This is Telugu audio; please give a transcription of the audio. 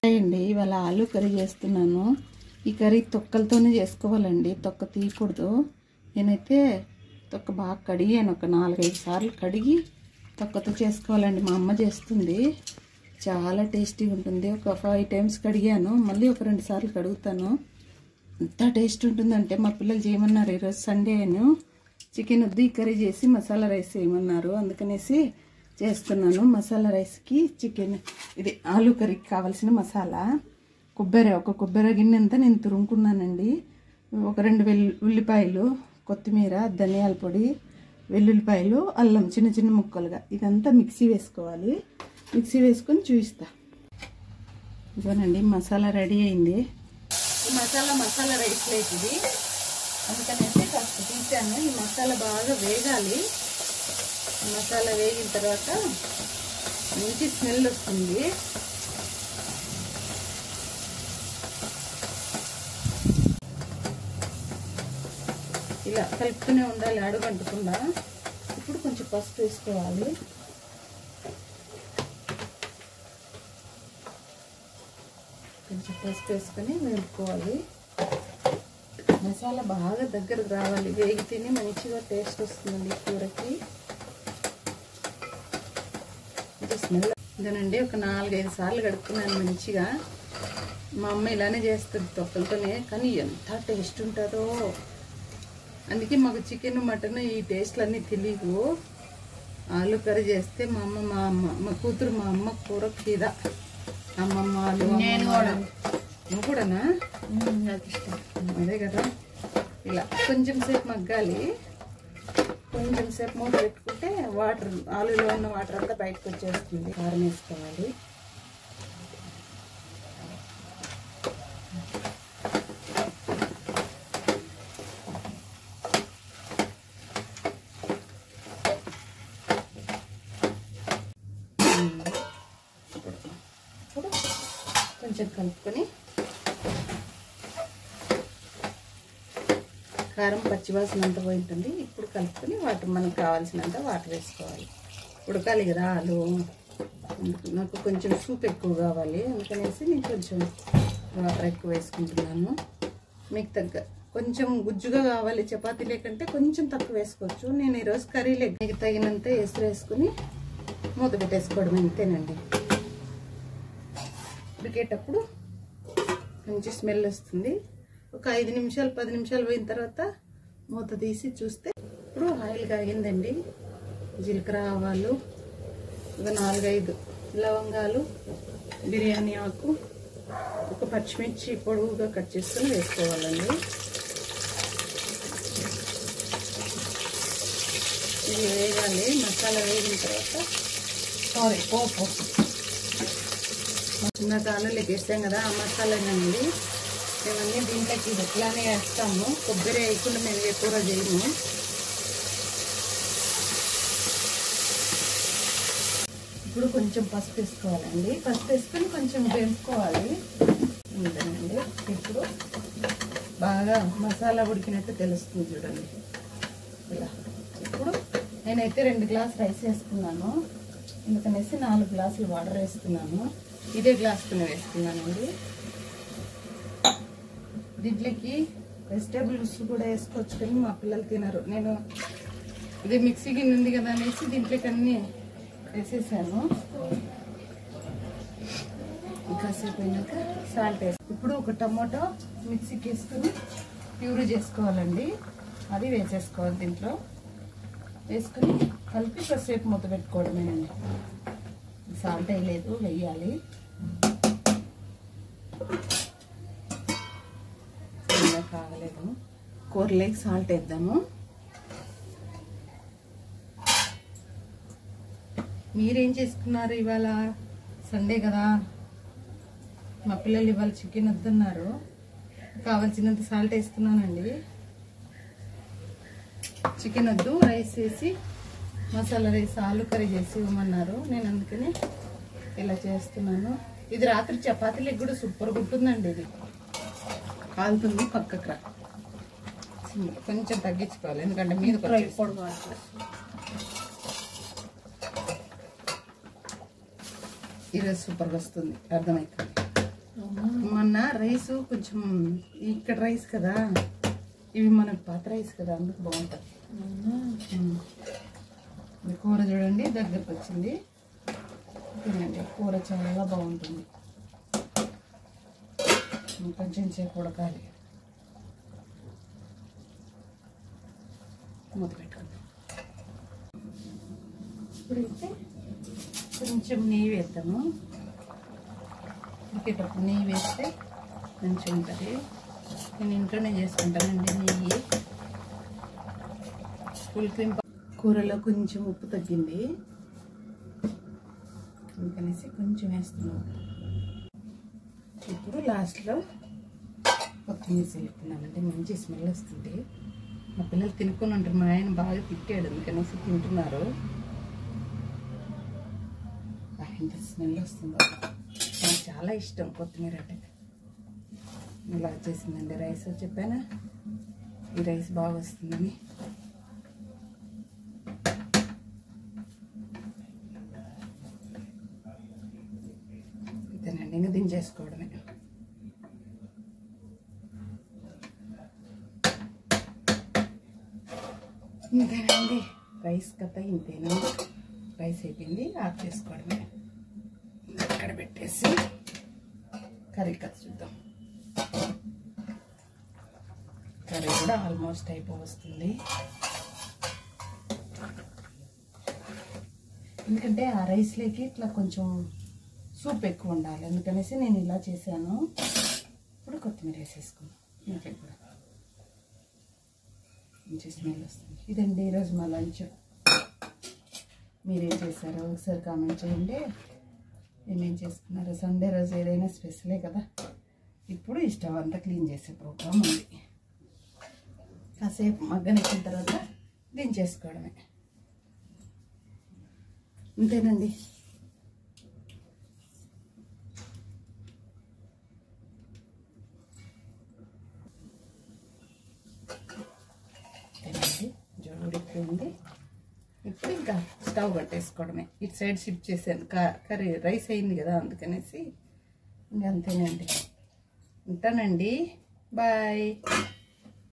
అండి ఇవాళ ఆలు కర్రీ చేస్తున్నాను. ఈ కర్రీ తొక్కలతోనే చేసుకోవాలండి, తొక్క తీయకూడదు. నేనైతే తొక్క బాగా కడిగాను, ఒక 4-5 సార్లు కడిగి తొక్కతో చేసుకోవాలండి. మా అమ్మ చేస్తుంది, చాలా టేస్టీగా ఉంటుంది. ఒక 5 టైమ్స్ కడిగాను, మళ్ళీ ఒక 2 సార్లు కడుగుతాను. ఎంత టేస్ట్ ఉంటుందంటే మా పిల్లలు చేయమన్నారు. ఈరోజు సండే అని చికెన్ వద్దు, ఈ కర్రీ చేసి మసాలా రైస్ చేయమన్నారు, అందుకనేసి చేస్తున్నాను. మసాలా రైస్కి చికెన్, ఇది ఆలు కర్రీకి కావాల్సిన మసాలా ఒక కొబ్బరి గిన్నె అంతా నేను తురుముకున్నానండి. ఒక 2 ఉల్లిపాయలు, కొత్తిమీర, ధనియాల పొడి, వెల్లుల్లిపాయలు, అల్లం చిన్న చిన్న ముక్కలుగా, ఇదంతా మిక్సీ వేసుకోవాలి. మిక్సీ వేసుకొని చూపిస్తా. ఇదేనండి మసాలా రెడీ అయింది. ఈ మసాలా రైస్ ప్లేట్ ఇది, అందుకనేసి కాస్త తీసాను. ఈ మసాలా బాగా వేగాలి. మసాలా వేగిన తర్వాత మంచి స్మెల్ వస్తుంది. ఇలా కలుపుతూనే ఉండాలి, అడుగంటకుండా. ఇప్పుడు కొంచెం పసుపు వేసుకోవాలి. కొంచెం పసుపు వేసుకొని వేపుకోవాలి. మసాలా బాగా దగ్గరకు రావాలి, వేగితేనే మంచిగా టేస్ట్ వస్తుందండి కూరకి. స్మెల్ ఇదేనండి. ఒక 4-5 సార్లు కడుక్కున్నాను మంచిగా. మా అమ్మ ఇలానే చేస్తుంది తొక్కలతోనే, కానీ ఎంత టేస్ట్ ఉంటుందో. అందుకే మాకు చికెన్, మటన్ ఈ టేస్ట్లు అన్నీ తెలియవు. ఆలు కర్రీ చేస్తే మా కూతురు మా అమ్మ కూర ఫిదా. అమ్మమ్మ ఆలు, నువ్వు కూడానా? నాకు ఇష్టం. అదే కదా. ఇలా కొంచెం సేపు మగ్గాలి. కొంచెం సేపు మూత పెట్టుకుంటే వాటర్, ఆలులో ఉన్న వాటర్ అంతా బయటకు వచ్చేస్తుంది. కారం వేసుకోవాలి. ఇప్పుడు కొంచెం కలుపుకొని కారం పచ్చివాసన అంతా పోయింటుంది. ఇప్పుడు కలుపుకొని మనకు కావాల్సినంత వాటర్ వేసుకోవాలి. ఉడకాలి కదా ఆలు, నాకు కొంచెం సూప్ ఎక్కువ కావాలి, అందుకనేసి నేను కొంచెం వాటర్ ఎక్కువ వేసుకుంటున్నాను. మీకు కొంచెం గుజ్జుగా కావాలి, చపాతీ లేకంటే కొంచెం తక్కువ వేసుకోవచ్చు. నేను ఈరోజు కర్రీ మీకు తగినంత వేసుకుని మూత పెట్టేసుకోవడం అంతేనండి. ఉడికేటప్పుడు మంచి స్మెల్ వస్తుంది. ఒక 5 నిమిషాలు 10 నిమిషాలు పోయిన తర్వాత మూత తీసి చూస్తే ఇప్పుడు ఆయిల్ కాగిందండి. జీలకర్ర, ఆవాలు, ఒక 4-5 లవంగాలు, బిర్యానీ ఆకు, ఒక పచ్చిమిర్చి పొడవుగా కట్ చేసుకొని వేసుకోవాలండి. ఇది వేగాలి. మసాలా వేగిన తర్వాత పోపు చిన్న ఆలులోకి వేసాం కదా, ఆ మసాలానండి. మేమన్నీ దీంట్లోకి ఇట్లానే వేస్తాము, కొబ్బరి వేయకుండా మేము ఎక్కువగా చేయము. ఇప్పుడు కొంచెం పసుపు వేసుకోవాలండి. పసుపు వేసుకొని కొంచెం వేపుకోవాలి. ఉంటుందండి. ఇప్పుడు బాగా మసాలా ఉడికినట్టు తెలుస్తుంది చూడండి. ఇలా ఇప్పుడు నేనైతే 2 గ్లాసులు రైస్ వేసుకున్నాను, ఎందుకనేసి 4 గ్లాసులు వాటర్ వేసుకున్నాను. ఇదే గ్లాసుతో వేసుకున్నానండి. దీంట్లోకి వెజిటేబుల్స్ కూడా వేసుకోవచ్చు, కానీ మా పిల్లలు తినరు. నేను ఇది మిక్సీ గిన్నె ఉంది కదా అనేసి దీంట్లోకి అన్నీ వేసేసాను. కాసేపు అయినాక సాల్ట్ వేసి ఇప్పుడు ఒక టమాటో మిక్సీకి వేసుకొని ప్యూరీ చేసుకోవాలండి. అది వేసేసుకోవాలి. దీంట్లో వేసుకొని కలిపి కాసేపు మూత పెట్టుకోవడమేనండి. సాల్ట్ వేయలేదు, వేయాలి. కావలేదు, కూరలోకి సాల్ట్ వేద్దాము. మీరేం చేసుకున్నారు? ఇవాళ సండే కదా, మా పిల్లలు ఇవాళ చికెన్ వద్దన్నారు, కావాల్సినంత సాల్ట్ వేస్తున్నానండి. చికెన్ వద్దు, రైస్ వేసి మసాలా రైస్ ఆలు కర్రీ చేసి ఇవ్వమన్నారు. నేను అందుకని ఇలా చేస్తున్నాను. ఇది రాత్రి చపాతీలకు కూడా సూపర్గా ఉంటుందండి. ఇది కాలుతుంది, పక్కకు రా. కొంచెం తగ్గించుకోవాలి, ఎందుకంటే మీద ఈరోజు సూపర్గా వస్తుంది, అర్థమవుతుంది. మొన్న రైసు కొంచెం ఇక్కడ రైస్ కదా, ఇవి మనకు పాత రైస్ కదా, అందుకు బాగుంటుంది. కూర చూడండి దగ్గరకు వచ్చింది. తినండి, కూర చాలా బాగుంటుంది. కొంచెం సేపు ఉడకాలి. మూత పెట్టుకుందాం. ఇప్పుడైతే కొంచెం నెయ్యి వేద్దాము. ఉడికేటప్పుడు నెయ్యి వేస్తే మంచిగా ఉంటుంది. నేను ఇంట్లోనే చేసుకుంటానండి నెయ్యి. Full cream. కూరలో కొంచెం ఉప్పు తగ్గింది, అందుకనేసి కొంచెం వేస్తున్నాం. ఇప్పుడు లాస్ట్లో కొత్తిమీర చల్లుకున్నానంటే మంచి స్మెల్ వస్తుంది. మా పిల్లలు తినుకొని ఉంటారు, మా ఆయన బాగా తిట్టాడు, అందుకనేసి తింటున్నారు. ఇంత స్మెల్ వస్తుందో, నాకు చాలా ఇష్టం కొత్తిమీర అంటే. ఇలా వచ్చేసిందండి రైస్. చెప్పానా ఈ రైస్ బాగా వస్తుందని. ఇదేనండి, ఇంకా దించేసుకోవడమే. ఇంతేనండి రైస్ కథ, ఇంతేనా. రైస్ అయిపోయింది, ఆఫ్ చేసుకోవడమే. అక్కడ పెట్టేసి కర్రీ కథ చూద్దాం. కర్రీ కూడా ఆల్మోస్ట్ అయిపోవస్తుంది. ఎందుకంటే ఆ రైస్లోకి ఇట్లా కొంచెం సూప్ ఎక్కువ ఉండాలి, అందుకనేసి నేను ఇలా చేశాను. ఇప్పుడు కొత్తిమీర వేసేసుకున్నాను. ఇంట్లో కూడా మంచి స్మెల్ వస్తుంది. ఇదండి ఈరోజు మా లంచ్. మీరేం చేశారో ఒకసారి కామెంట్ చేయండి. ఏమేం చేసుకున్నారో. సండే రోజు ఏదైనా స్పెషలే కదా. ఇప్పుడు ఈ స్టవ్ అంతా క్లీన్ చేసే ప్రోగ్రామ్ ఉంది. కాసేపు మగ్గనెక్కిన తర్వాత దించేసుకోవడమే. అంతేనండి. అంతేనండి, జోడిపోయింది. ఇప్పుడు ఇంకా స్టవ్ కట్టేసుకోవడమే. ఇటు సైడ్ షిఫ్ట్ చేశాను, కర్రీ రైస్ అయింది కదా, అందుకనేసి ఇంకా అంతేనండి. ఉంటానండి, బాయ్.